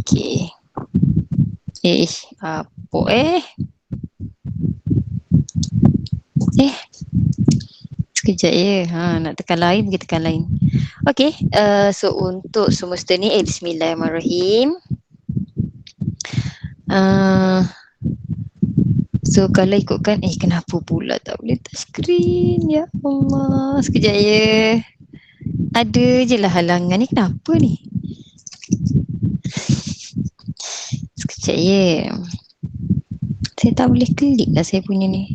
Okay. Apa sekejap ya. Nak tekan lain, kita tekan lain. Okay, so untuk semesta ni, bismillahirrahmanirrahim. So kalau ikutkan, kenapa pula tak boleh touch screen? Ya Allah, sekejap ya. Ada je lah halangan ni, kenapa ni? Sekejap ya. Saya tak boleh klik lah saya punya ni.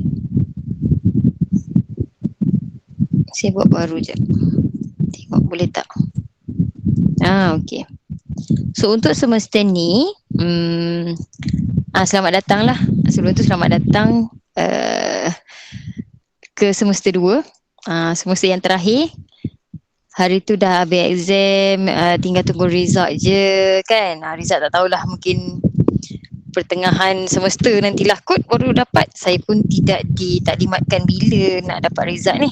Saya buat baru je. Tengok boleh tak? Okay. So untuk semesta ni, selamat datang lah. Sebelum tu selamat datang ke semesta 2. Semesta yang terakhir. Hari tu dah habis exam, tinggal tunggu result je kan. Result tak tahulah, mungkin pertengahan semester nantilah kot baru dapat. Saya pun tak dimakkan bila nak dapat result ni.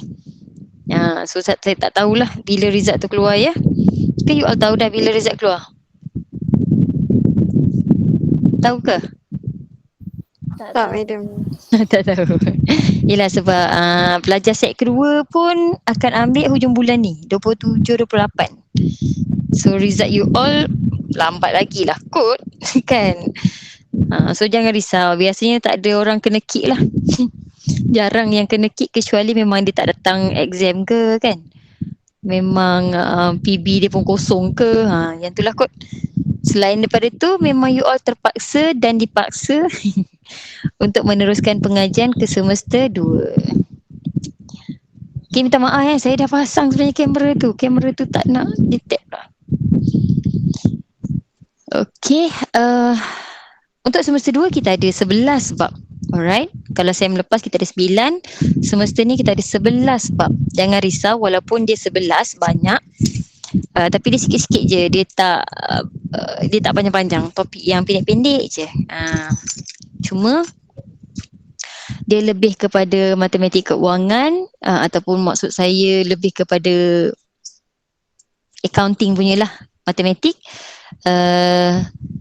So saya tak tahulah bila result tu keluar ya. Ke you all tahu dah bila result keluar? Tahu ke? Tak, madam. Tak tahu. Yelah sebab pelajar set kedua pun akan ambil hujung bulan ni, 27-28. So result you all lambat lagi lah kot kan. So jangan risau, biasanya tak ada orang kena kick lah. Jarang yang kena kick kecuali memang dia tak datang exam ke kan. Memang PB dia pun kosong ke, yang tu lah kot. Selain daripada tu, memang you all terpaksa dan dipaksa untuk meneruskan pengajian ke semester 2. Okay, minta maaf saya dah pasang sebenarnya kamera tu tak nak detect lah. Okay, untuk semester 2 kita ada 11 bab. Alright, kalau saya melepas kita ada 9. Semester ni kita ada 11 bab. Jangan risau walaupun dia 11 banyak. Tapi dia sikit-sikit je, dia tak panjang-panjang, topik yang pendek-pendek je. Cuma dia lebih kepada matematik keuangan, ataupun maksud saya lebih kepada accounting punya lah, matematik.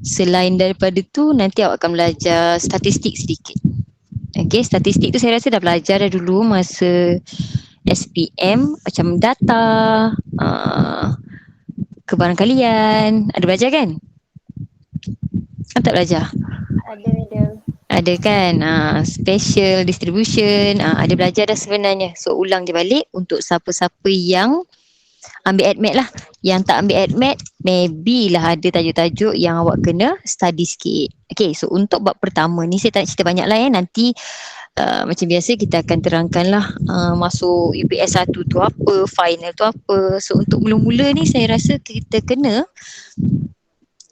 Selain daripada tu nanti awak akan belajar statistik sedikit. Okay, statistik tu saya rasa dah belajar dah dulu masa SPM, macam data, kebarangkalian. Ada belajar kan? Tak belajar? Ada, madam. Ada kan? Special distribution, ada belajar dah sebenarnya. So ulang je balik untuk siapa-siapa yang ambil admit lah. Yang tak ambil admit, maybe lah ada tajuk-tajuk yang awak kena study sikit. Okay, so untuk bab pertama ni saya tak nak cerita banyak lah ya. Nanti macam biasa kita akan terangkan lah masuk UPS 1 tu apa, final tu apa. So untuk mula-mula ni saya rasa kita kena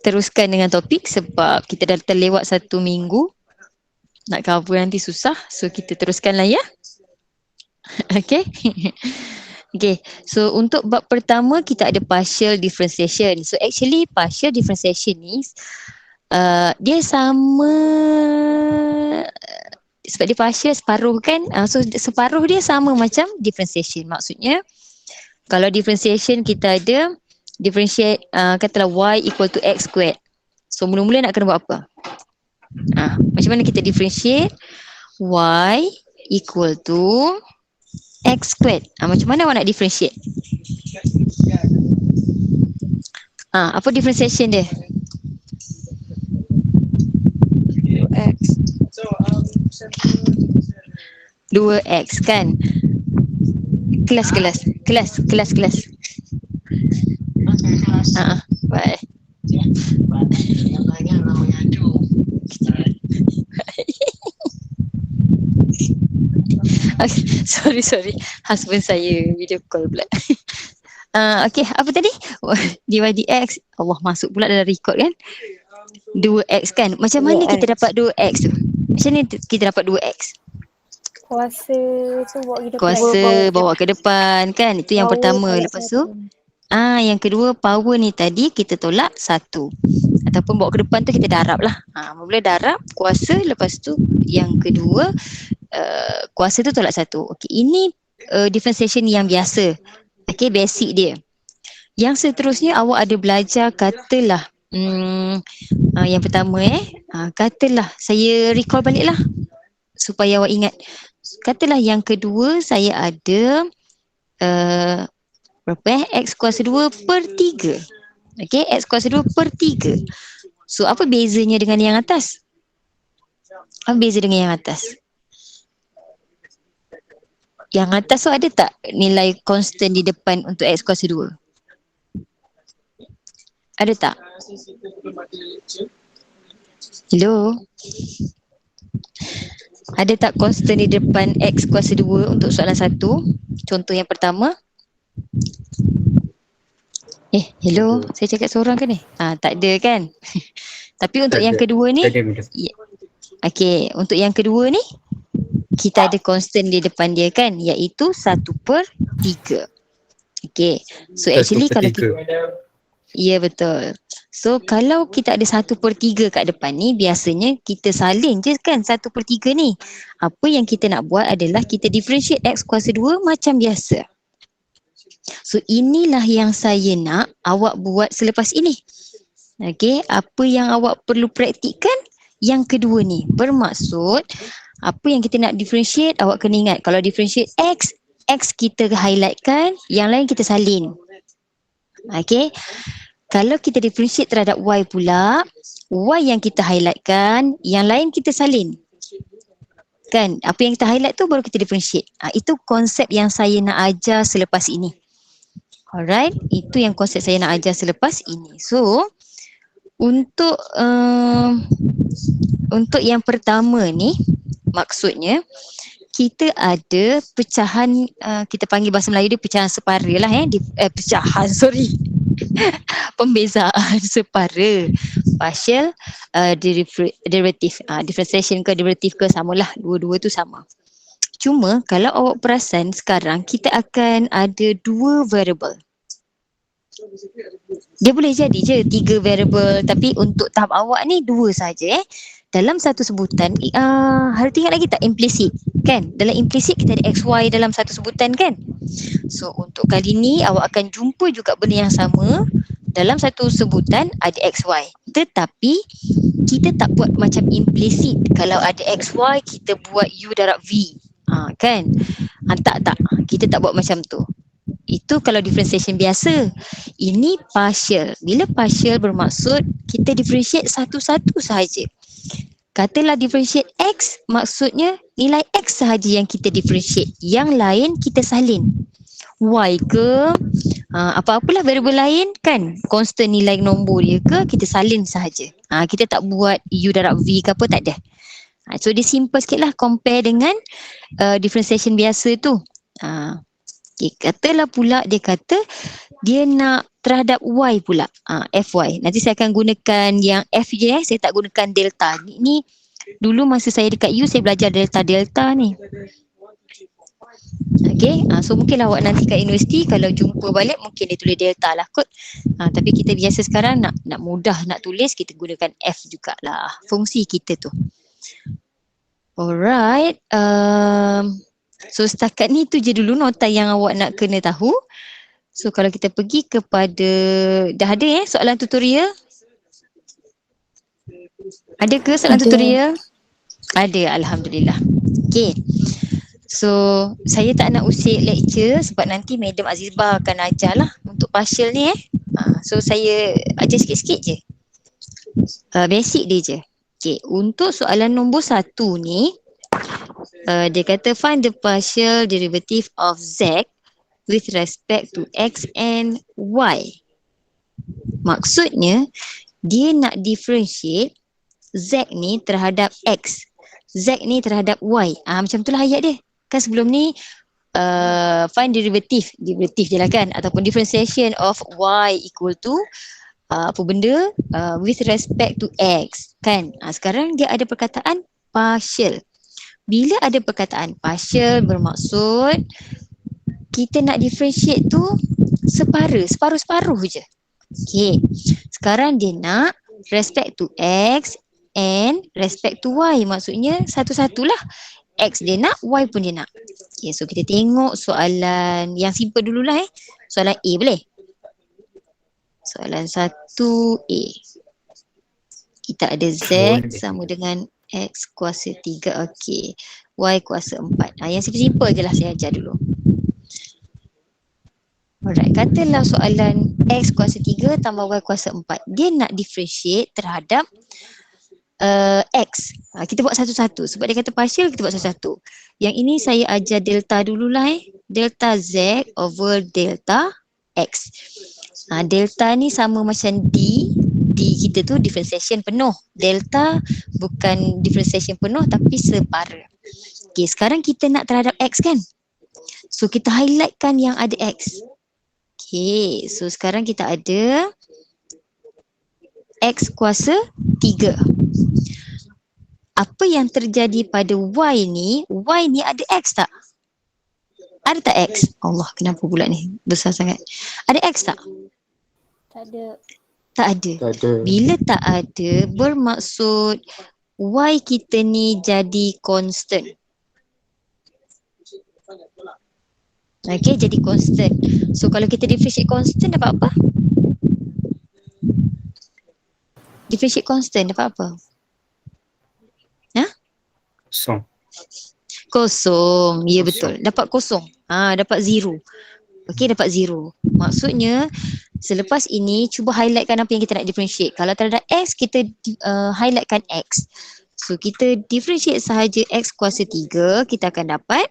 teruskan dengan topik sebab kita dah terlewat 1 minggu. Nak cover nanti susah. So kita teruskan lah ya. Okay. Okay, so untuk bab pertama kita ada partial differentiation. So actually partial differentiation ni dia sama, sebab dia partial separuh kan. So separuh dia sama macam differentiation. Maksudnya kalau differentiation kita ada differentiate katalah y equal to x squared. So mula-mula nak kena buat apa? Macam mana kita differentiate y equal to x squared. Macam mana awak nak differentiate? Apa differentiation dia? X. 2x kan? Kelas. Baik. Okay, sorry. Husband saya video call pula. Okay, apa tadi? DYDX. Allah, masuk pula dalam record kan? 2x kan? Macam mana 2x. kita dapat 2x tu? Macam mana kita dapat 2x? Kuasa tu bawa ke depan. Kuasa bawa ke depan kan? Itu yang pertama. Lepas tu yang kedua, power ni tadi kita tolak 1. Ataupun bawa ke depan tu kita darab lah. Mula darab kuasa, lepas tu yang kedua kuasa tu tolak 1. Okay, ini differentiation yang biasa. Okay, basic dia. Yang seterusnya awak ada belajar katalah Yang pertama katalah saya recall balik lah supaya awak ingat. Katalah yang kedua saya ada berapa X kuasa 2 per 3. Okay, X kuasa 2 per 3. So apa bezanya dengan yang atas? Apa beza dengan yang atas? Yang atas tu ada tak nilai constant di depan untuk X kuasa 2? Ada tak? Hello? Ada tak constant di depan X kuasa 2 untuk soalan 1? Contoh yang pertama. Hello? Saya cakap seorang ke ni? Tak ada kan? Tapi untuk yang kedua ni, okay, untuk yang kedua ni, kita ada constant di depan dia kan, iaitu 1 per 3. Okay, so actually kalau kita, ya betul. So kalau kita ada 1 per 3 kat depan ni, biasanya kita salin je kan 1 per 3 ni. Apa yang kita nak buat adalah kita differentiate X kuasa 2 macam biasa. So inilah yang saya nak awak buat selepas ini. Okay, apa yang awak perlu praktikkan yang kedua ni. Bermaksud, apa yang kita nak differentiate, awak kena ingat. Kalau differentiate X, X kita highlightkan, yang lain kita salin. Okay, kalau kita differentiate terhadap Y pula, Y yang kita highlightkan, yang lain kita salin. Kan, apa yang kita highlight tu baru kita differentiate. Itu konsep yang saya nak ajar selepas ini. Alright, itu yang konsep saya nak ajar selepas ini. So, untuk yang pertama ni, maksudnya kita ada pecahan, kita panggil bahasa Melayu dia pecahan separa lah pembezaan separa, partial derivative, differentiation ke derivative ke samalah, dua-dua tu sama. Cuma kalau awak perasan sekarang kita akan ada 2 variable. Dia boleh jadi je 3 variable, tapi untuk tahap awak ni 2 saja. Dalam satu sebutan, harus ingat lagi tak implicit kan? Dalam implicit kita ada XY dalam satu sebutan kan? So untuk kali ni awak akan jumpa juga benda yang sama. Dalam satu sebutan ada XY, tetapi kita tak buat macam implicit. Kalau ada XY kita buat U darab V, kan? Tak, kita tak buat macam tu. Itu kalau differentiation biasa. Ini partial. Bila partial bermaksud kita differentiate satu-satu sahaja. Katalah differentiate X, maksudnya nilai X sahaja yang kita differentiate. Yang lain kita salin. Y ke, apa-apalah variable lain kan, constant nilai nombor dia ke, kita salin sahaja. Kita tak buat U darab V ke apa, tak ada. So dia simple sikit lah compare dengan differentiation biasa tu. Okay, katalah pula dia kata dia nak terhadap Y pula, FY. Nanti saya akan gunakan yang F je, saya tak gunakan delta. Ni dulu masa saya dekat U saya belajar delta ni. Okay, so mungkin awak nanti kat universiti kalau jumpa balik mungkin dia tulis delta lah kot. Tapi kita biasa sekarang nak mudah nak tulis, kita gunakan F jugalah fungsi kita tu. Alright, so setakat ni tu je dulu nota yang awak nak kena tahu. So kalau kita pergi kepada, dah ada soalan tutorial? Ada ke soalan tutorial? Ada, Alhamdulillah. Okay. So saya tak nak usik lecture sebab nanti Madam Azizbah akan ajar lah untuk partial ni So saya ajar sikit-sikit je. Basic dia je. Okay, untuk soalan nombor 1 ni, dia kata find the partial derivative of Z with respect to X and Y. Maksudnya, dia nak differentiate Z ni terhadap X, Z ni terhadap Y. Macam itulah ayat dia. Kan sebelum ni, find derivative je lah kan, ataupun differentiation of Y equal to apa benda with respect to X kan. Sekarang dia ada perkataan partial. Bila ada perkataan partial bermaksud kita nak differentiate tu separuh-separuh je. Okay. Sekarang dia nak respect to X and respect to Y. Maksudnya satu-satulah. X dia nak, Y pun dia nak. Okay, so kita tengok soalan yang simple dululah Soalan A boleh? Soalan 1A. kita ada Z sama dengan X kuasa 3. Okey. Y kuasa 4. Yang simple-simple je lah saya ajar dulu. Alright, katalah soalan X kuasa 3 tambah Y kuasa 4. Dia nak differentiate terhadap X. Kita buat satu-satu. Sebab dia kata partial, kita buat satu-satu. Yang ini saya ajar delta dululah. Delta Z over delta X. Delta ni sama macam D. D kita tu differentiation penuh. Delta bukan differentiation penuh tapi separa. Okay, sekarang kita nak terhadap X kan? So kita highlightkan yang ada X. Okay, so sekarang kita ada X kuasa 3. Apa yang terjadi pada Y ni? Y ni ada X tak? Ada tak X? Allah, kenapa pula ni besar sangat? Ada X tak? Tak ada. Tak ada. Bila tak ada, bermaksud Y kita ni jadi constant. Okay, jadi constant. So kalau kita differentiate constant dapat apa? Differentiate constant dapat apa? Kosong. Ya, betul. Dapat kosong. Dapat zero. Okey, dapat zero. Maksudnya selepas ini cuba highlightkan apa yang kita nak differentiate. Kalau terhadap X, kita highlightkan X. So kita differentiate sahaja X kuasa 3, kita akan dapat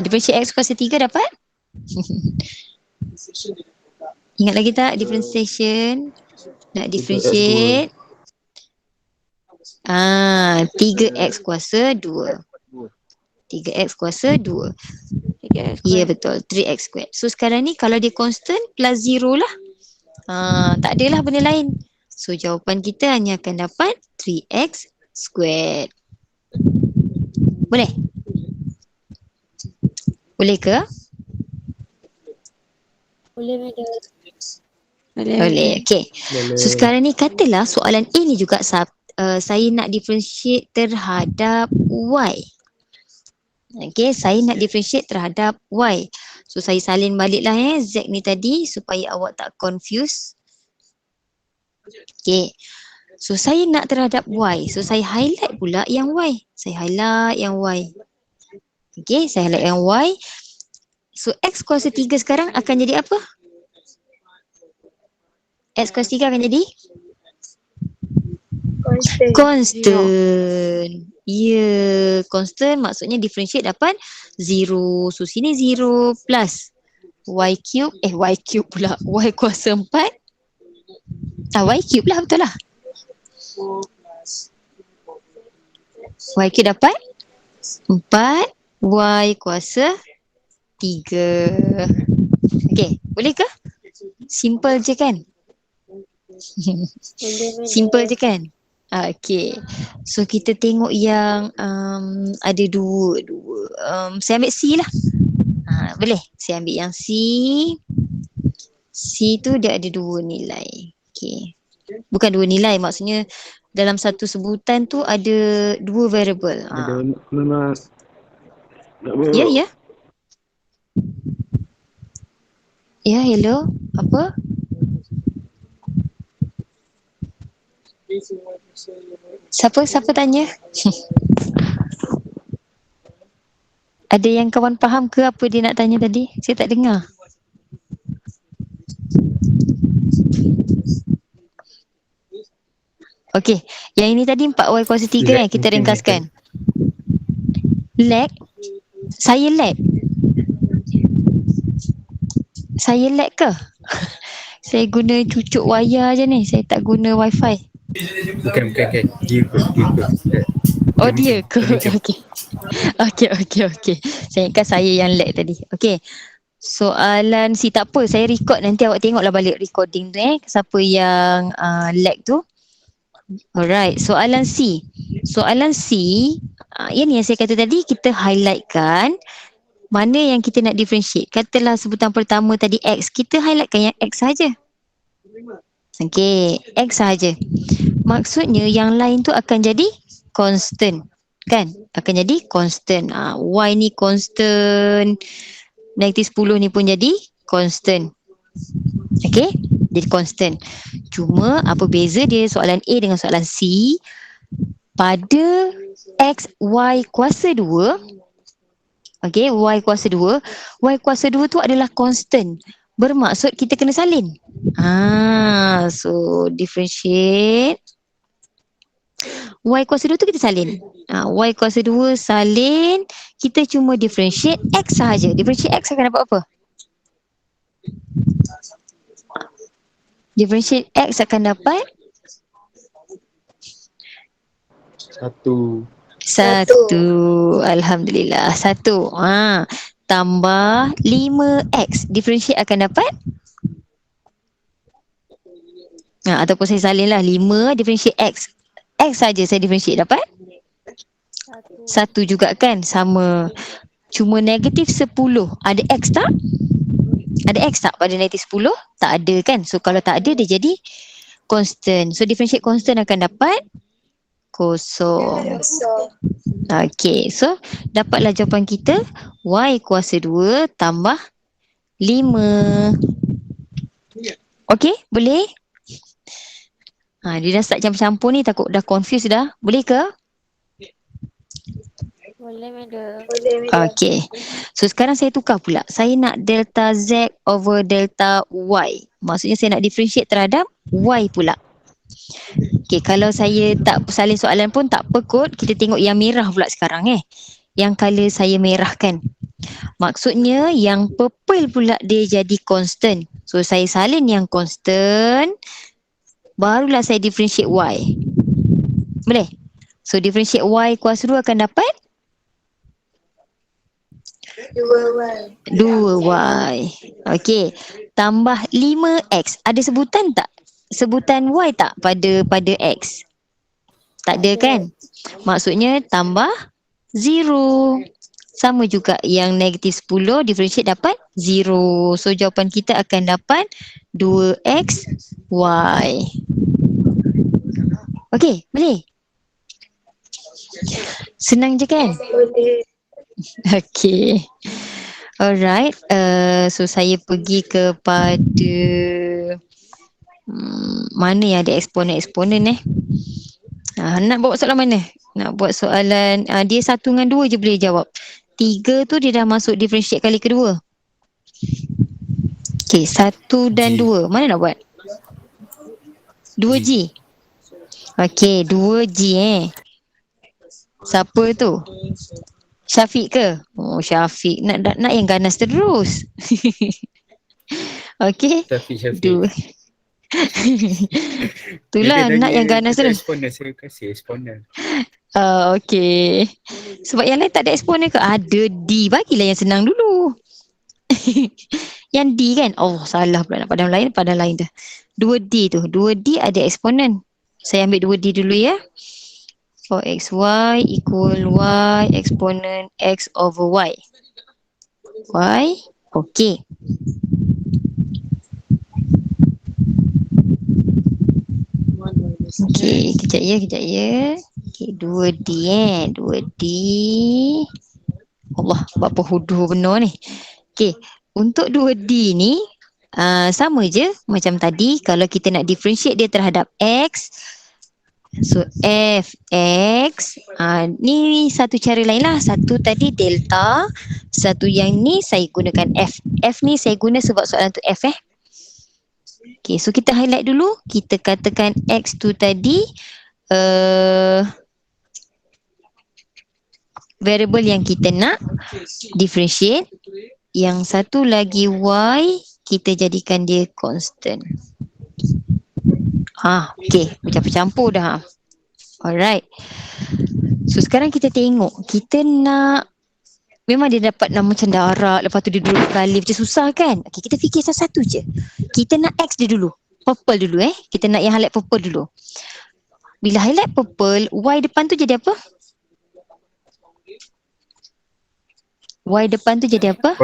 differentiate X kuasa 3 dapat ingat lagi tak differentiation? Nak differentiate 3x kuasa 2. 3x kuasa 2. Ya, betul. 3x squared. So sekarang ni kalau dia constant plus 0 lah. Tak adalah benda lain. So jawapan kita hanya akan dapat 3x squared. Boleh? Boleh ke? Boleh, madam. Boleh. Okay. So sekarang ni katalah soalan A ni juga saya nak differentiate terhadap Y. Okay, saya nak differentiate terhadap Y. So saya salin baliklah Z ni tadi supaya awak tak confuse. Okay. So saya nak terhadap Y. So saya highlight pula yang Y. Saya highlight yang Y. Okay, saya highlight yang Y. So X kuasa 3 sekarang akan jadi apa? X kuasa 3 akan jadi? Constant. Ya, constant maksudnya differentiate dapat 0. So sini 0 plus Y cube pula. Y kuasa 4. Y cube lah, betul lah. Y cube dapat 4 Y kuasa 3. Okay, boleh ke? Simple je kan? Simple je kan? Okay. So kita tengok yang ada dua. Saya ambil C lah. Boleh? Saya ambil yang C. C tu dia ada 2 nilai. Okay. Bukan 2 nilai, maksudnya dalam satu sebutan tu ada 2 variable. Ya. Ya, hello. Apa? Siapa tanya? Ada yang kawan faham ke apa dia nak tanya tadi? Saya tak dengar. Okey, yang ini tadi 4y kuasa 3 kan, kita ringkaskan. Lag? Saya lag? Saya lag ke? Saya guna cucuk wayar je ni, saya tak guna wifi. Bukan. Dia ke. Oh, dia ke? Okey. Saya ingatkan saya yang lag tadi. Okey. Soalan C tak apa, saya record nanti awak tengoklah balik recording tu siapa yang lag tu. Alright, soalan C. Soalan C, ini yang saya kata tadi, kita highlightkan mana yang kita nak differentiate. Katalah sebutan pertama tadi X, kita highlightkan yang X saja. Okey, X saja. Maksudnya yang lain tu akan jadi constant, kan? Akan jadi constant. Y ni constant. Negatif 10 ni pun jadi constant. Okey, jadi constant. Cuma apa beza dia soalan A dengan soalan C? Pada X, Y kuasa 2, okay, Y kuasa 2, Y kuasa 2 tu adalah constant. Bermaksud kita kena salin. So differentiate. Y kuasa 2 tu kita salin. Y kuasa 2 salin, kita cuma differentiate X sahaja. Differentiate X akan dapat apa? Differentiate X akan dapat Satu. Alhamdulillah. 1. Tambah 5X. Differentiate akan dapat? Ataupun saya salin lah. 5 differentiate X. X saja saya differentiate dapat? 1 juga kan? Sama. Cuma negatif 10. Ada X tak? Ada X tak pada negatif 10? Tak ada kan? So kalau tak ada, dia jadi constant. So differentiate constant akan dapat kosong. Okay, so dapatlah jawapan kita Y kuasa 2 tambah 5. Okay, boleh? Dia dah start campur-campur ni, takut dah confused dah. Boleh ke? Boleh, madam. Okay, so sekarang saya tukar pula. Saya nak delta Z over delta Y. Maksudnya saya nak differentiate terhadap Y pula. Okay, kalau saya tak salin soalan pun tak apa kot. Kita tengok yang merah pula sekarang Yang colour saya merah kan. Maksudnya yang purple pula dia jadi constant. So saya salin yang constant, barulah saya differentiate Y. Boleh? So differentiate Y kuasa 2 akan dapat 2Y. Okay. Tambah 5X. Ada sebutan tak? Sebutan Y tak pada X? Tak ada kan? Maksudnya tambah 0. Sama juga yang negatif 10 differentiate dapat 0. So jawapan kita akan dapat 2XY. Okay, boleh? Senang je kan? Okay. Alright. So saya pergi kepada mana yang ada eksponen-eksponen nak buat soalan mana? Nak buat soalan dia 1 dengan 2 je boleh jawab. 3 tu dia dah masuk differentiate kali kedua. Okay, 1 dan 2. Mana nak buat? 2G. Okay, 2G Siapa tu? Syafiq ke? Oh, Syafiq. Nak yang ganas terus. Okay. Syafiq. Itulah nak yang ganas terus. Exponent, saya kasih exponent. Okay. Sebab yang lain tak ada exponent ke? Ada D. Bagilah yang senang dulu. Yang D kan? Oh, salah pula nak padang lain dah. 2D tu. 2D ada exponent. Saya ambil 2D dulu ya. For XY equal Y exponent X over Y. Y. Okay. Okay, kejap ya. Okay, 2D 2D. Allah, buat apa hudu benar ni. Okay, untuk 2D ni sama je macam tadi. Kalau kita nak differentiate dia terhadap X, so Fx, ni satu cara lain lah. Satu tadi delta, satu yang ni saya gunakan F. F ni saya guna sebab soalan tu F Okay, so kita highlight dulu. Kita katakan X tu tadi variable yang kita nak differentiate. Yang satu lagi Y, kita jadikan dia constant. Okay, macam campur dah. Alright. So sekarang kita tengok, kita nak, memang dia dapat nama macam darat, lepas tu dia duduk sekali, macam susah kan? Okay, kita fikir satu-satu je. Kita nak X dia dulu. Purple dulu Kita nak yang highlight purple dulu. Bila highlight purple, Y depan tu jadi apa? Y depan tu jadi apa?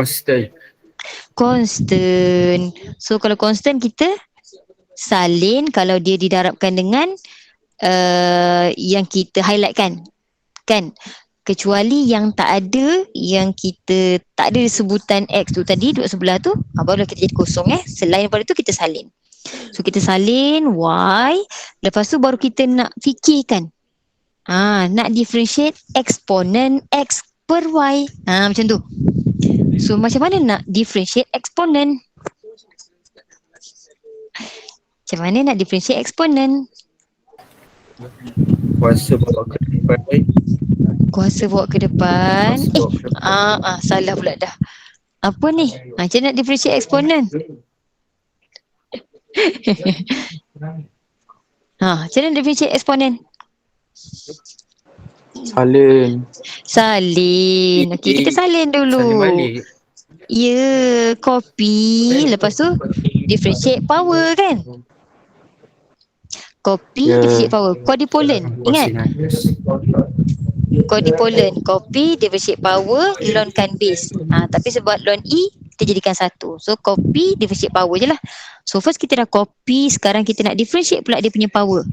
Constant. So kalau constant kita salin kalau dia didarabkan dengan yang kita highlight kan? Kecuali yang tak ada, yang kita tak ada sebutan X tu tadi duduk sebelah tu, barulah kita jadi kosong Selain daripada tu kita salin. So kita salin Y, lepas tu baru kita nak fikirkan. Nak differentiate eksponen X per Y. Macam tu. So macam mana nak differentiate eksponen? Macam mana nak differentiate eksponen? Kuasa bawa ke depan. Kuasa bawa ke depan. Kuasa bawa ke depan. Salah pula dah. Apa ni? Macam nak differentiate eksponen? Macam mana differentiate eksponen? Salin. Salin. Okey, kita salin dulu. Salin balik. Ya, copy. Lepas tu differentiate power kan? Copy, differentiate power. Quadripolen. Ingat? Quadripolen. Copy, differentiate power, lonkan base. Tapi sebab lon E, kita jadikan satu. So copy, differentiate power je lah. So first kita dah copy, sekarang kita nak differentiate pula dia punya power.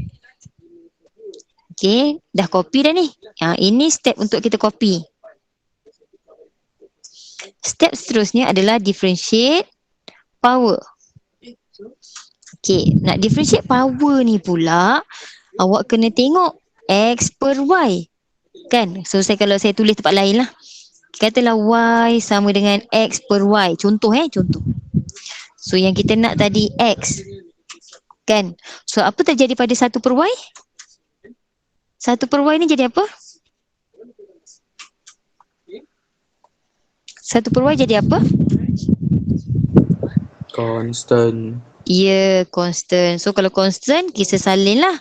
Okay, dah copy dah ni. Ini step untuk kita copy. Step seterusnya adalah differentiate power. Okay, nak differentiate power ni pula, awak kena tengok X per Y. Kan? So kalau saya tulis tempat lain lah. Katalah Y sama dengan X per Y. Contoh. So yang kita nak tadi X. Kan? So apa terjadi pada 1 per Y? 1 per Y ni jadi apa? 1 per Y jadi apa? Constant. Ya, constant. So kalau constant, kita salin lah.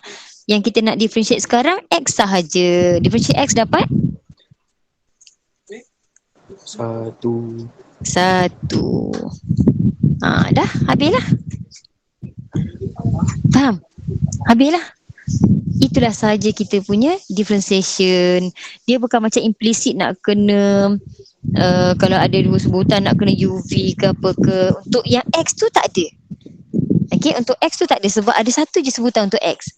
Yang kita nak differentiate sekarang, X sahaja. Differentiate X dapat? 1. Dah, habislah. Faham? Habislah. Itulah sahaja kita punya differentiation. Dia bukan macam implisit nak kena kalau ada dua sebutan nak kena UV ke apa ke. Untuk yang X tu tak ada. Okay, untuk X tu tak ada sebab ada satu je sebutan untuk X.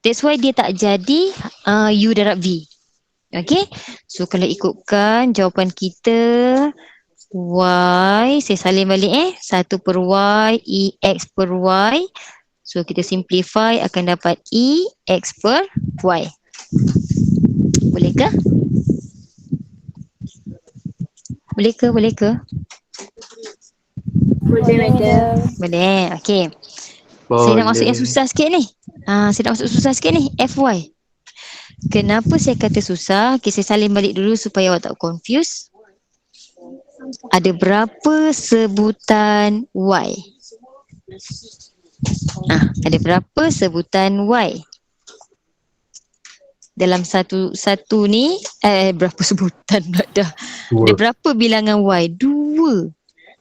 That's why dia tak jadi U darab V. Okay, so kalau ikutkan jawapan kita Y, saya salin balik 1 per Y, E X per Y. So kita simplify akan dapat E X per Y. Boleh ke? Boleh ke? Boleh, madam. Boleh, okay. Saya nak masuk yang susah sikit ni. FY. Kenapa saya kata susah? Okay, saya salin balik dulu supaya awak tak confuse. Ada berapa sebutan Y? Ada berapa sebutan Y? Dalam satu ni, berapa sebutan pula dah? Ada berapa bilangan Y? 2.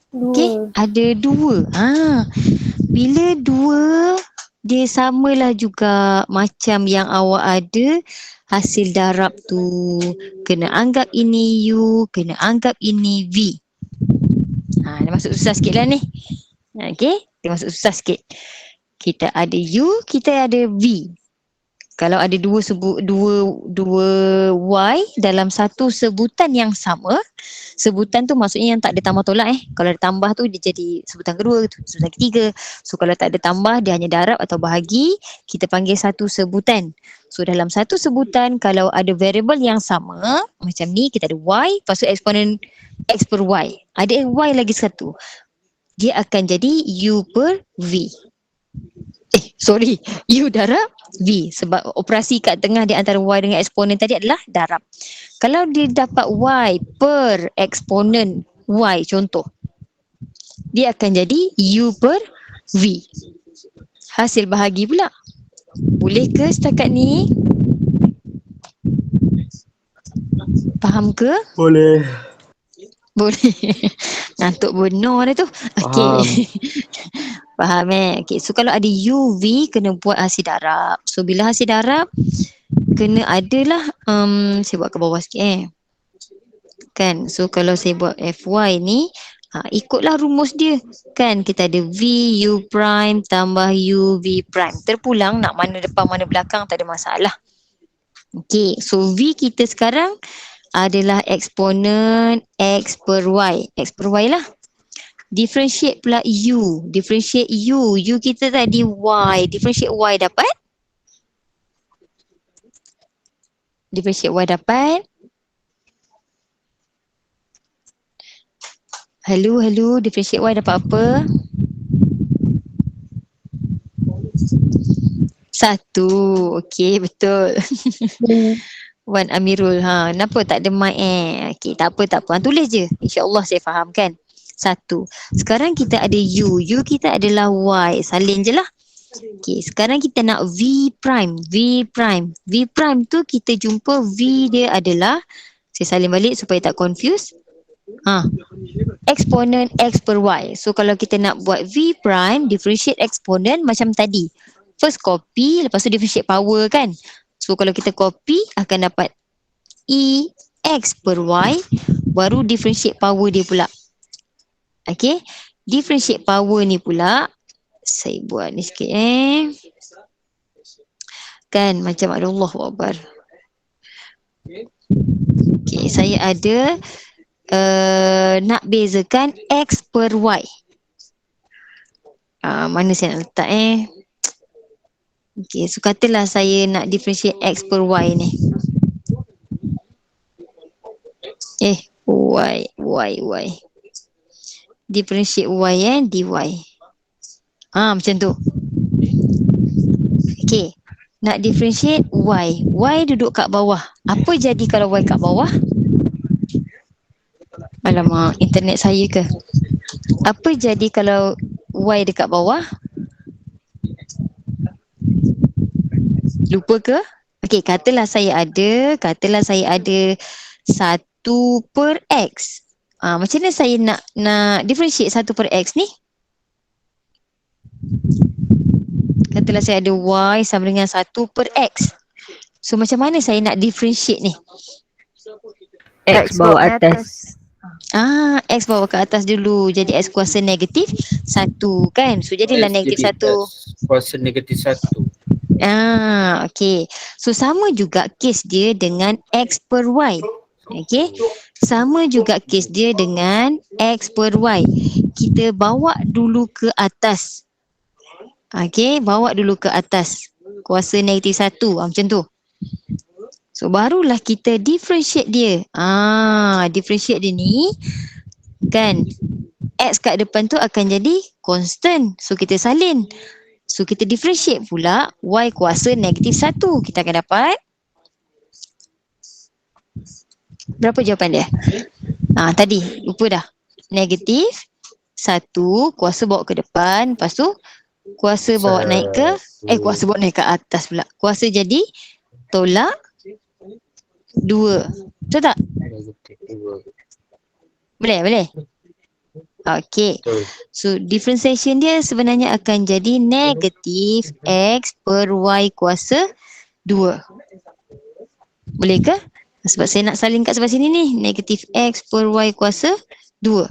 Okay, ada 2. Bila 2, dia samalah juga macam yang awak ada hasil darab tu. Kena anggap ini U, kena anggap ini V. Dia masuk susah sikit lah ni. Okay, dia masuk susah sikit. Kita ada U, kita ada V. Kalau ada dua Y dalam satu sebutan yang sama, sebutan tu maksudnya yang tak ada tambah tolak Kalau ada tambah tu dia jadi sebutan kedua, sebutan ketiga. So kalau tak ada tambah dia hanya darab atau bahagi, kita panggil satu sebutan. So dalam satu sebutan kalau ada variable yang sama, macam ni kita ada Y, lepas tu eksponen X per Y. Ada Y lagi satu. Dia akan jadi U per V. U darab V. Sebab operasi kat tengah di antara Y dengan eksponen tadi adalah darab. Kalau dia dapat Y per eksponen Y, contoh, dia akan jadi U per V. Hasil bahagi pula. Boleh ke setakat ni? Faham ke? Boleh. Ngantuk benar dah tu. Okey. Faham Okay, so kalau ada UV kena buat hasil darab. So bila hasil darab kena adalah saya buat ke bawah sikit kan. So kalau saya buat FY ni ikutlah rumus dia kan. Kita ada V U prime tambah U V prime. Terpulang nak mana depan mana belakang tak ada masalah. Okay, so V kita sekarang adalah eksponen X per Y. X per Y lah. Differentiate pula U. Differentiate U. U kita tadi Y. Differentiate Y dapat? Differentiate Y dapat? Hello. Differentiate Y dapat apa? 1. Okey, betul. Wan Amirul. Kenapa tak ada mic Okey, tak apa. Tulis je. InsyaAllah saya faham kan. 1. Sekarang kita ada U. U kita adalah Y. Salin je lah. Okey, sekarang kita nak V prime. V prime tu kita jumpa V dia adalah, saya salin balik supaya tak confuse. Eksponen X per Y. So kalau kita nak buat V prime, differentiate eksponen macam tadi. First copy, lepas tu differentiate power kan. So kalau kita copy akan dapat E X per Y, baru differentiate power dia pula. Okay, differentiate power ni pula, saya buat ni sikit kan macam ada Allahu Akbar. Okay, saya ada nak bezakan X per Y. Mana saya nak letak Okay, so katalah saya nak differentiate X per Y ni. Y. Differentiate Y dy. Macam tu. Okay, nak differentiate Y. Y duduk kat bawah. Apa jadi kalau Y kat bawah? Alamak, internet saya ke? Apa jadi kalau Y dekat bawah? Lupa ke? Okey, katalah saya ada 1 per X. Macam mana saya nak differentiate 1 per X ni? Katalah saya ada Y sama dengan 1 per X. So macam mana saya nak differentiate ni? X bawa atas. X bawa ke atas dulu. Jadi X kuasa negatif 1 kan? So jadilah negatif 1. Kuasa negatif 1. Okay. So sama juga kes dia dengan X per Y. Okay. Sama juga kes dia dengan X per Y. Kita bawa dulu ke atas. Okay. Bawa dulu ke atas. Kuasa negatif 1. Macam tu. So barulah kita differentiate dia. Differentiate dia ni kan, X kat depan tu akan jadi constant. So kita salin. So kita differentiate pula Y kuasa negatif 1. Kita akan dapat berapa jawapan dia? Tadi lupa dah. Negatif 1 kuasa bawa ke depan. Lepas tu kuasa bawa naik ke kuasa bawa naik ke atas pula. Kuasa jadi tolak 2. Betul tak? Boleh? Okey. So differentiation dia sebenarnya akan jadi negatif X per Y kuasa 2. Boleh ke? Sebab saya nak salin kat sebelah sini ni. Negatif X per Y kuasa 2.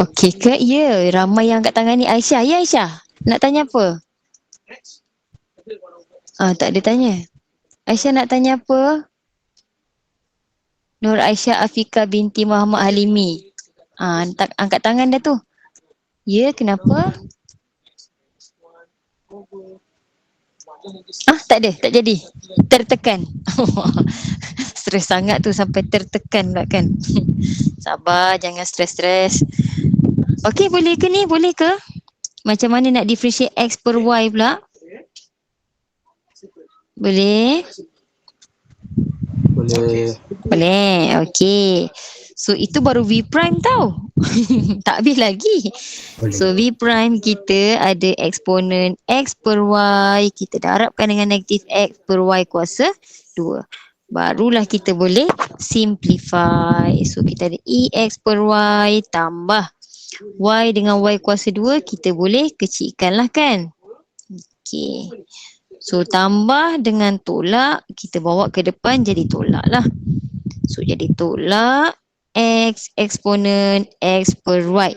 Okey ke? Ya, ramai yang angkat tangan ni. Aisyah. Ya Aisyah. Nak tanya apa? Tak ada tanya. Aisyah nak tanya apa? Nur Aisyah Afika binti Muhammad Halimi. Angkat tangan dah tu. Ya, kenapa? Tak ada, tak jadi. Tertekan. Stres sangat tu sampai tertekan pula kan. Sabar, jangan stres-stres. Okey, boleh ke ni? Boleh ke? Macam mana nak differentiate X per Y pula? Boleh? Boleh, okey. So itu baru V prime tau. Tak habis lagi. So V prime kita ada eksponen X per Y. Kita darabkan dengan negatif X per Y kuasa 2. Barulah kita boleh simplify. So kita ada EX per Y tambah Y dengan Y kuasa 2. Kita boleh kecilkan lah kan. Okey. So tambah dengan tolak, kita bawa ke depan jadi tolak lah. So jadi tolak X eksponen X per Y.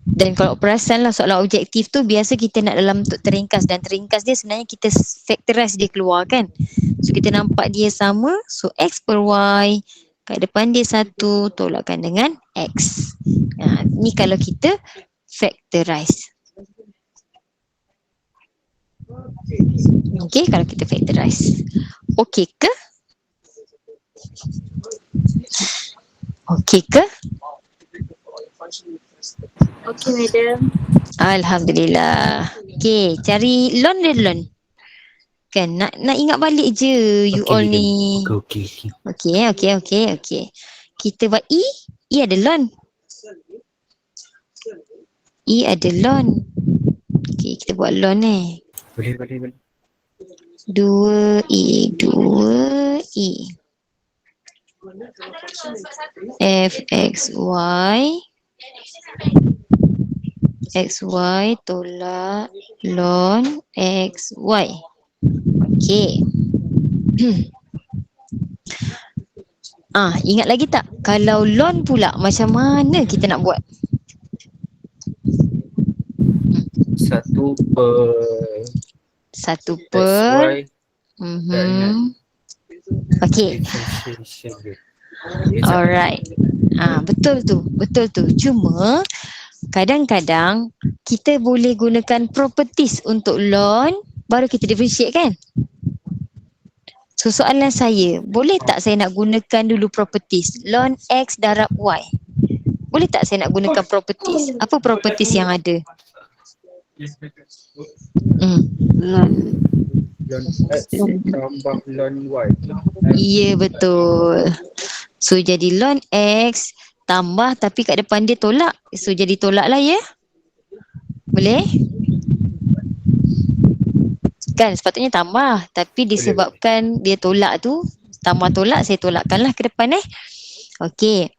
Dan kalau perasan lah soalan objektif tu biasa kita nak dalam bentuk teringkas. Dan teringkas dia sebenarnya kita factorize dia keluar kan. So kita nampak dia sama. So X per Y Kat depan dia 1, tolakkan dengan X. Ni kalau kita factorize. Okay, kalau kita factorize. Okay ke? Okay ke? Okay, madam. Alhamdulillah. Okay, cari lon dia lon. Kan nak ingat balik je you all madam. ni. Okay. Okay. Kita buat E ada lon. E ada lon. Okay, kita buat lon ni. Boleh. 2E F X Y tolak ln X Y. Okey. Ingat lagi tak? Kalau ln pula macam mana kita nak buat? 1 per XY Okey. differentiation dia. Alright. Betul tu. Cuma kadang-kadang kita boleh gunakan properties untuk ln baru kita differentiate kan? So soalan saya, boleh tak saya nak gunakan dulu properties ln X darab Y? Boleh tak saya nak gunakan properties? Apa properties yang ada? Ln X tambah ln Y. Ya, betul. So jadi ln X tambah tapi kat depan dia tolak. So jadi tolak lah ya. Boleh? Kan sepatutnya tambah. Tapi disebabkan dia tolak tu, tambah tolak, saya tolakkan lah ke depan Okey.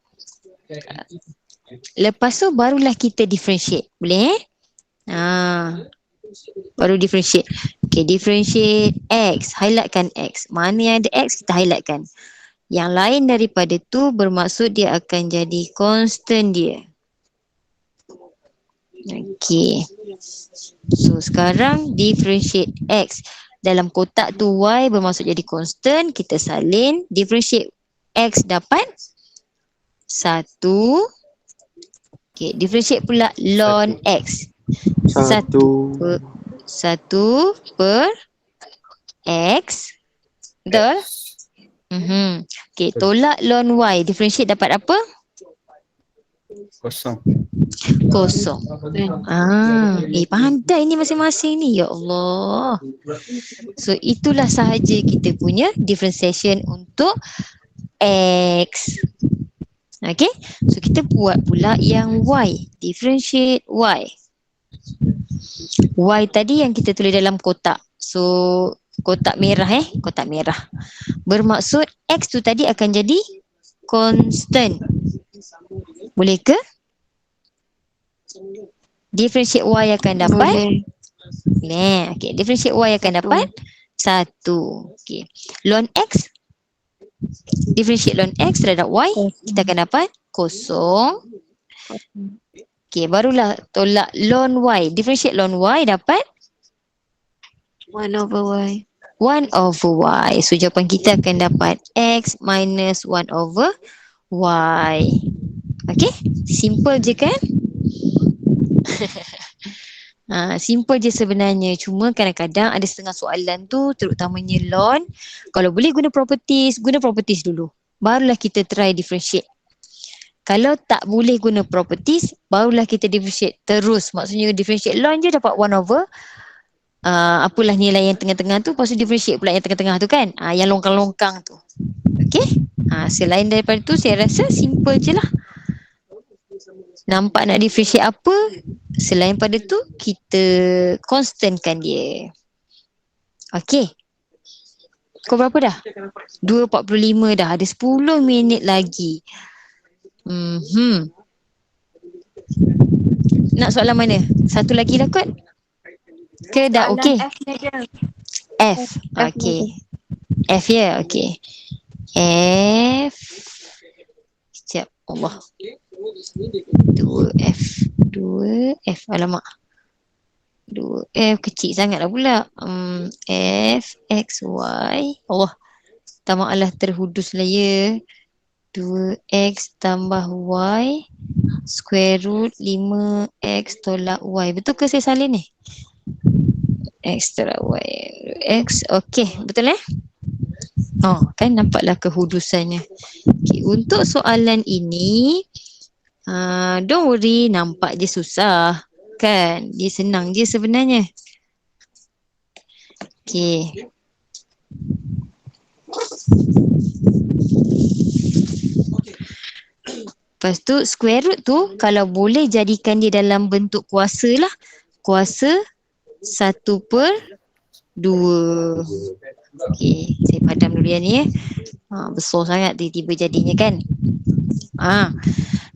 Lepas tu barulah kita differentiate. Boleh baru differentiate. Okay, differentiate X. Highlightkan X. Mana yang ada X, kita highlightkan. Yang lain daripada tu bermaksud dia akan jadi constant dia. Okay. So sekarang differentiate X. Dalam kotak tu Y bermaksud jadi constant. Kita salin. Differentiate X dapat 1. Okay. Differentiate pula ln X. 1 per X. Betul? Okay, tolak ln Y. Differentiate dapat apa? Kosong. Pandai ni masing-masing ni. Ya Allah. So itulah sahaja kita punya differentiation untuk X. Okay. So kita buat pula yang Y. Differentiate Y. Y tadi yang kita tulis dalam kotak. So kotak merah kotak merah. Bermaksud X tu tadi akan jadi constant. Boleh ke? Differentiate Y akan dapat? Boleh. Okay. Differentiate Y akan dapat 1. Okay. Ln X. Differentiate ln X terhadap Y. Kita akan dapat 0. Okay. Barulah tolak ln Y. Differentiate ln Y dapat? 1 over Y. 1 over Y. So jawapan kita akan dapat X minus 1 over Y. Okay. Simple je kan? Simple je sebenarnya. Cuma kadang-kadang ada setengah soalan tu, terutamanya ln. Kalau boleh guna properties dulu. Barulah kita try differentiate. Kalau tak boleh guna properties, barulah kita differentiate terus. Maksudnya differentiate ln je dapat 1 over apalah nilai yang tengah-tengah tu. Lepas tu differentiate pula yang tengah-tengah tu kan. Yang longkang-longkang tu. Okay. Selain daripada tu, saya rasa simple je lah. Nampak nak differentiate apa? Selain pada tu, kita constantkan dia. Okay. Kau berapa dah? 2.45 dah. Ada 10 minit lagi. Nak soalan mana? Satu lagi lah kot? Ke dah okey? F. Okay. F ya? Okay. F. Sekejap. Allah. 2F. Alamak. 2F kecil sangat lah pula. F, X, Y. Allah. Tak maaflah terhudus lah ya. 2x tambah y square root 5x tolak y. Betul ke saya salin ni? X tolak y. X, okey. Betul kan nampaklah kehudusannya. Okay, untuk soalan ini, don't worry, nampak je susah. Kan? Dia senang je sebenarnya. Okay. Lepas tu square root tu kalau boleh jadikan dia dalam bentuk kuasa lah. Kuasa 1/2. Okey, saya padam dulu yang ni besar sangat tiba-tiba jadinya kan.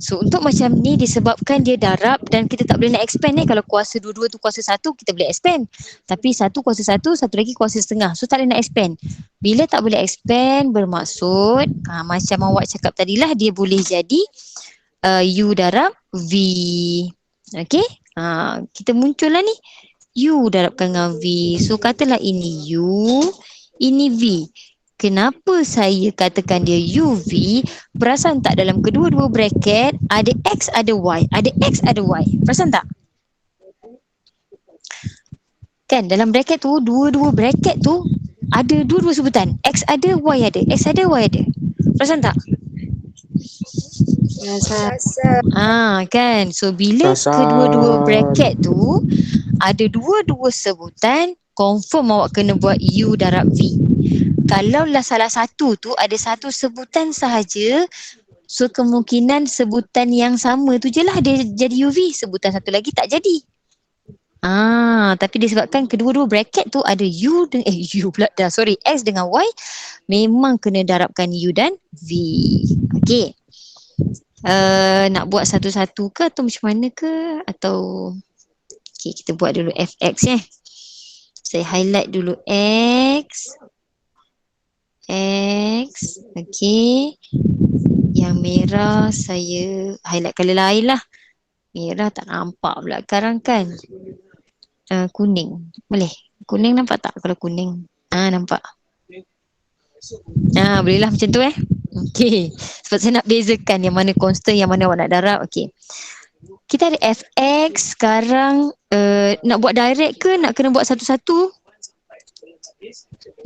So untuk macam ni disebabkan dia darab dan kita tak boleh nak expand ni. Kalau kuasa dua-dua tu kuasa 1 kita boleh expand. Tapi 1 kuasa 1, satu lagi kuasa setengah. So tak boleh nak expand. Bila tak boleh expand bermaksud macam awak cakap tadilah dia boleh jadi U darab V. Okey? Kita muncullah ni U darabkan dengan V. So katalah ini U, ini V. Kenapa saya katakan dia UV? Perasan tak dalam kedua-dua bracket ada X ada Y. Ada X ada Y. Perasan tak? Kan dalam bracket tu, dua-dua bracket tu ada dua-dua sebutan. X ada, Y ada. X ada, Y ada. Perasan tak? Kan. So bila kedua-dua bracket tu ada dua-dua sebutan, confirm awak kena buat U darab V. Kalaulah salah satu tu ada satu sebutan sahaja, so kemungkinan sebutan yang sama tu je lah dia jadi UV. Sebutan satu lagi tak jadi. Tapi disebabkan kedua-dua bracket tu ada U dengan U pula dah. Sorry, X dengan Y, memang kena darabkan U dan V. Okey. Nak buat satu-satu ke atau macam mana ke? Atau okey, kita buat dulu fx Saya highlight dulu X. Okey. Yang merah saya highlight color lain lah. Merah tak nampak pula sekarang kan. Kuning. Boleh? Kuning nampak tak kalau kuning? Nampak. Bolehlah macam tu Okey. Sebab saya nak bezakan yang mana constant, yang mana awak nak darab. Okey. Kita ada fx sekarang. Nak buat direct ke nak kena buat satu-satu?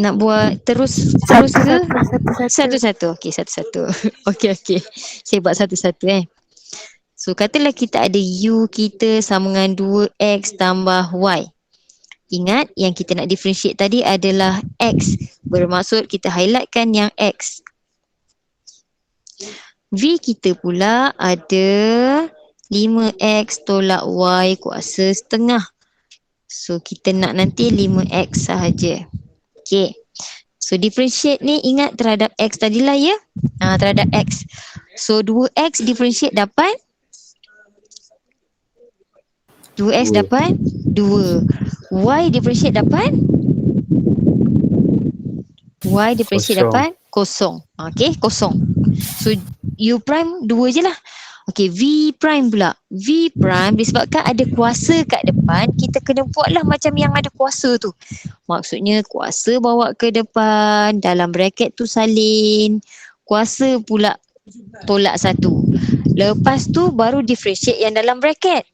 Nak buat terus ke? Satu-satu. Okey, satu-satu. Okey. Saya buat satu-satu So katalah kita ada U kita sama dengan 2X tambah Y. Ingat yang kita nak differentiate tadi adalah X. Bermaksud kita highlightkan yang X. V kita pula ada 5X tolak Y kuasa setengah. So kita nak nanti 5X sahaja. Okay. So differentiate ni ingat terhadap X tadilah ya. Terhadap X. So 2X differentiate dapat 2X dapat 2. Y differentiate dapat Y differentiate dapat kosong. Okay, kosong. So U prime 2 je lah. Okay, V prime pula. V prime disebabkan ada kuasa kat depan, kita kena buatlah macam yang ada kuasa tu. Maksudnya kuasa bawa ke depan, dalam bracket tu salin, kuasa pula tolak 1. Lepas tu baru differentiate yang dalam bracket.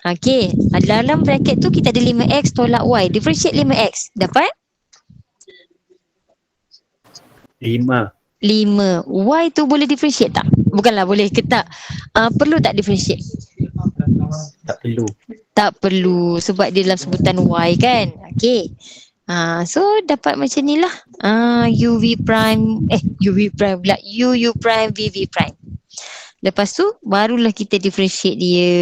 Okay, dalam bracket tu kita ada 5X tolak Y. Differentiate 5X. Dapat? 5. Y tu boleh differentiate tak? Bukanlah boleh ke tak? Perlu tak differentiate? Tak perlu. Tak perlu sebab dia dalam sebutan Y kan? Okay. So dapat macam ni lah. UV prime, UV prime pula. U prime, VV prime. Lepas tu barulah kita differentiate dia.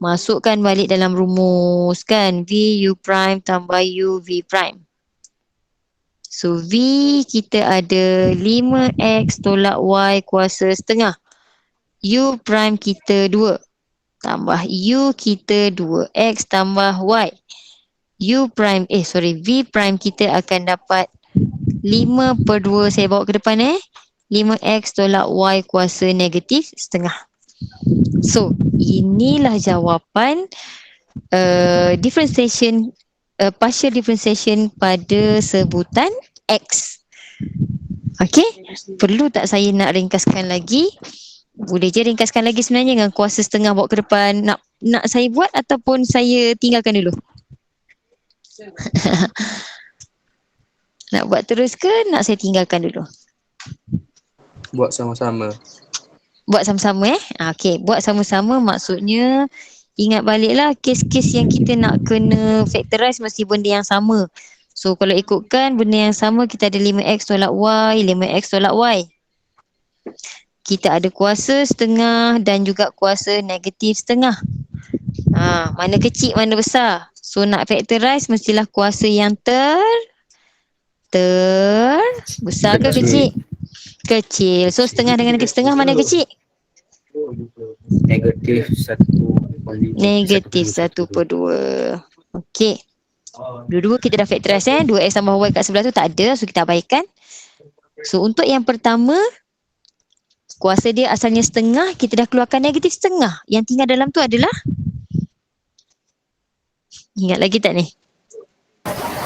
Masukkan balik dalam rumus kan. V U prime tambah U V prime. So V kita ada 5X tolak Y kuasa setengah. U prime kita 2. Tambah U kita 2X tambah Y. U prime, V prime kita akan dapat 5/2 saya bawa ke depan 5X tolak Y kuasa negatif setengah. So inilah jawapan differentiation, partial differentiation pada sebutan X. Okey, perlu tak saya nak ringkaskan lagi? Boleh je ringkaskan lagi sebenarnya dengan kuasa setengah bawa ke depan. Nak saya buat ataupun saya tinggalkan dulu? Nak buat terus ke nak saya tinggalkan dulu? Buat sama-sama. Buat sama-sama okey, buat sama-sama maksudnya ingat baliklah kes-kes yang kita nak kena factorize mesti benda yang sama. So kalau ikutkan benda yang sama, kita ada 5x tolak y, 5x tolak y. Kita ada kuasa setengah dan juga kuasa negatif setengah. Mana kecil mana besar. So nak factorize mestilah kuasa yang besar ke kecil? Kecil. So setengah dengan negatif setengah mana kecil? Negatif 1/5. Negatif 1/2. Okey. Dua-dua kita dah factorize 2x tambah y kat sebelah tu tak ada, so kita abaikan. So untuk yang pertama, kuasa dia asalnya setengah, kita dah keluarkan negatif setengah. Yang tinggal dalam tu adalah, ingat lagi tak ni?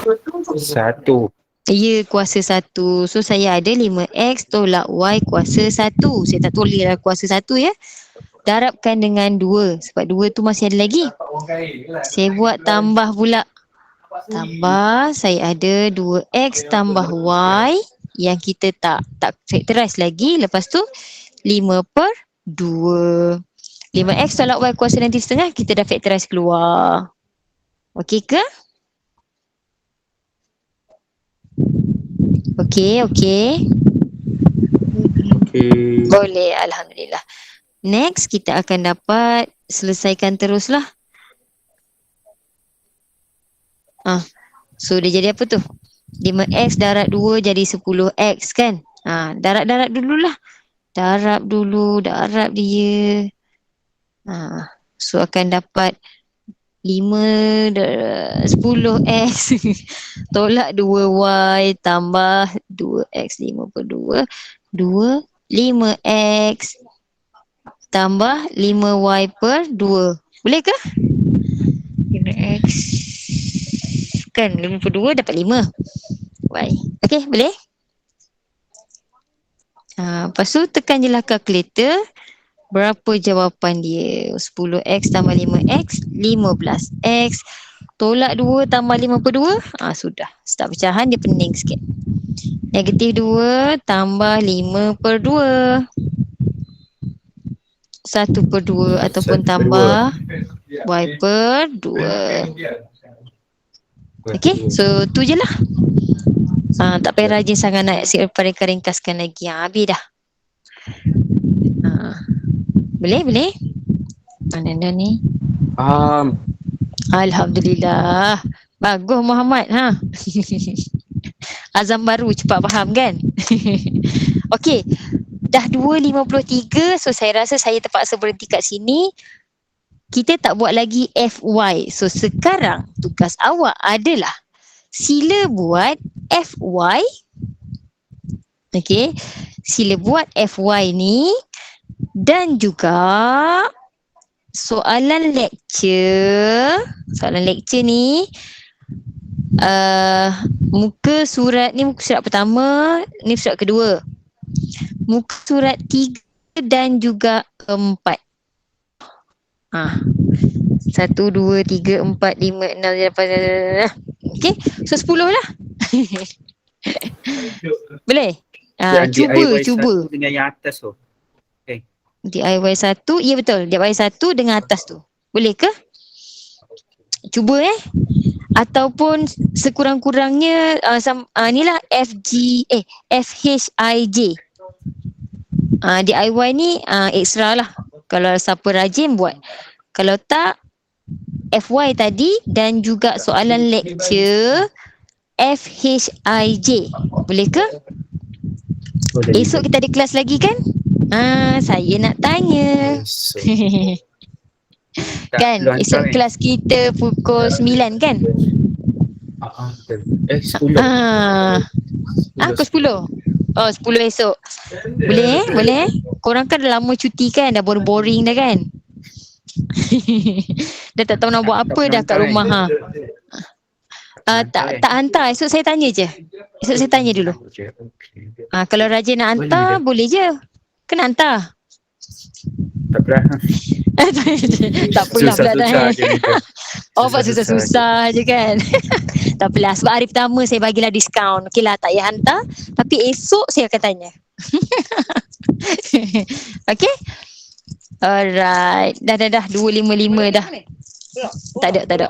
1. Ya, kuasa 1. So saya ada 5x tolak y kuasa 1. Saya tak tulis lah kuasa 1 ya. Darabkan dengan 2. Sebab 2 tu masih ada lagi. Saya buat tambah pula. Tambah, saya ada 2x tambah y yang kita tak factorize lagi. Lepas tu 5/2. 5x tolak y kuasa negatif setengah, kita dah factorize keluar. Okey ke? Okey. Okey. Boleh, Alhamdulillah. Next, kita akan dapat selesaikan teruslah. So dia jadi apa tu? 5x darab 2 jadi 10x kan? Darab dululah. Darab dia. So akan dapat 10x tolak 2y tambah 2x 5/2 5x tambah 5y/2. Boleh ke? 5x kan 5/2 dapat 5 y. Okey, boleh? Lepas tu tekan je lah kalkulator. Berapa jawapan dia? 10x tambah 5x 15x tolak 2 tambah 5/2. Sudah. Start pecahan dia pening sikit. Negatif 2 tambah 5/2 1/2 ataupun tambah y/2. Okey, so tu je lah. Tak payah rajin sangat nak ringkaskan lagi. Habis dah. Boleh? Mana ni? Alhamdulillah. Bagus Muhammad. Azam baru cepat faham kan? Okey. Dah 2.53, so saya rasa saya terpaksa berhenti kat sini. Kita tak buat lagi FY. So sekarang tugas awak adalah sila buat FY. Okey. Sila buat FY ni dan juga soalan lecture ni muka surat pertama, ni surat kedua. Muka surat 3 dan juga 4. 1, 2, 3, 4, 5, 6, 8. Okey, so 10 lah. Boleh? Cuba. Dengan yang atas tu. DIY 1, ya betul. DIY 1 dengan atas tu. Boleh ke? Cuba ataupun sekurang-kurangnya inilah FHIJ. DIY ni extra lah. Kalau siapa rajin buat. Kalau tak, FY tadi dan juga soalan lecture FHIJ. Boleh ke? Esok kita ada kelas lagi kan? Saya nak tanya. Kan? Esok kelas kita pukul 9 kan? 10. Pukul 10. 10 esok. Boleh? Korang kan dah lama cuti kan? Dah boring dah kan? Dah tak tahu nak buat apa dah kat rumah. Tak hantar. Esok saya tanya je. Esok saya tanya dulu. Okay. Kalau Raja nak Boleh hantar, je. boleh je. Kena hantar. Tak pernah. Tak pula pula dah. Susah-susah je Madam. Oh, buat susah-susah je kan. Tak apalah. Sebab hari pertama saya bagilah diskaun. Okey lah, tak payah hantar. Tapi esok saya akan tanya. Okay? Alright. Dah. 255 dah. Tak ada.